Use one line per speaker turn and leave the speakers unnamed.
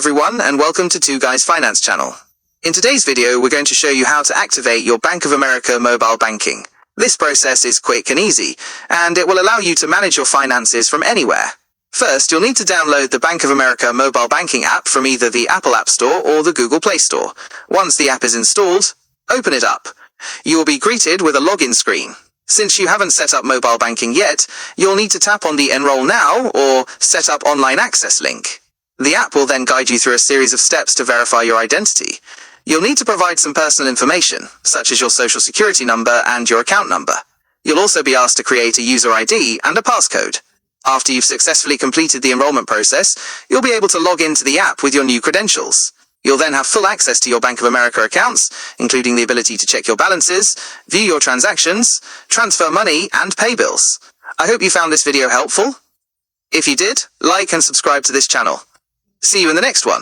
everyone, and welcome to Twoguysfinance channel. In today's video, we're going to show you how to activate your Bank of America mobile banking. This process is quick and easy, and it will allow you to manage your finances from anywhere. First, you'll need to download the Bank of America mobile banking app from either the Apple App Store or the Google Play Store. Once the app is installed, open it up. You will be greeted with a login screen. Since you haven't set up mobile banking yet, you'll need to tap on the Enroll Now or Set Up Online Access link. The app will then guide you through a series of steps to verify your identity. You'll need to provide some personal information, such as your social security number and your account number. You'll also be asked to create a user ID and a passcode. After you've successfully completed the enrollment process, you'll be able to log into the app with your new credentials. You'll then have full access to your Bank of America accounts, including the ability to check your balances, view your transactions, transfer money, and pay bills. I hope you found this video helpful. If you did, like and subscribe to this channel. See you in the next one.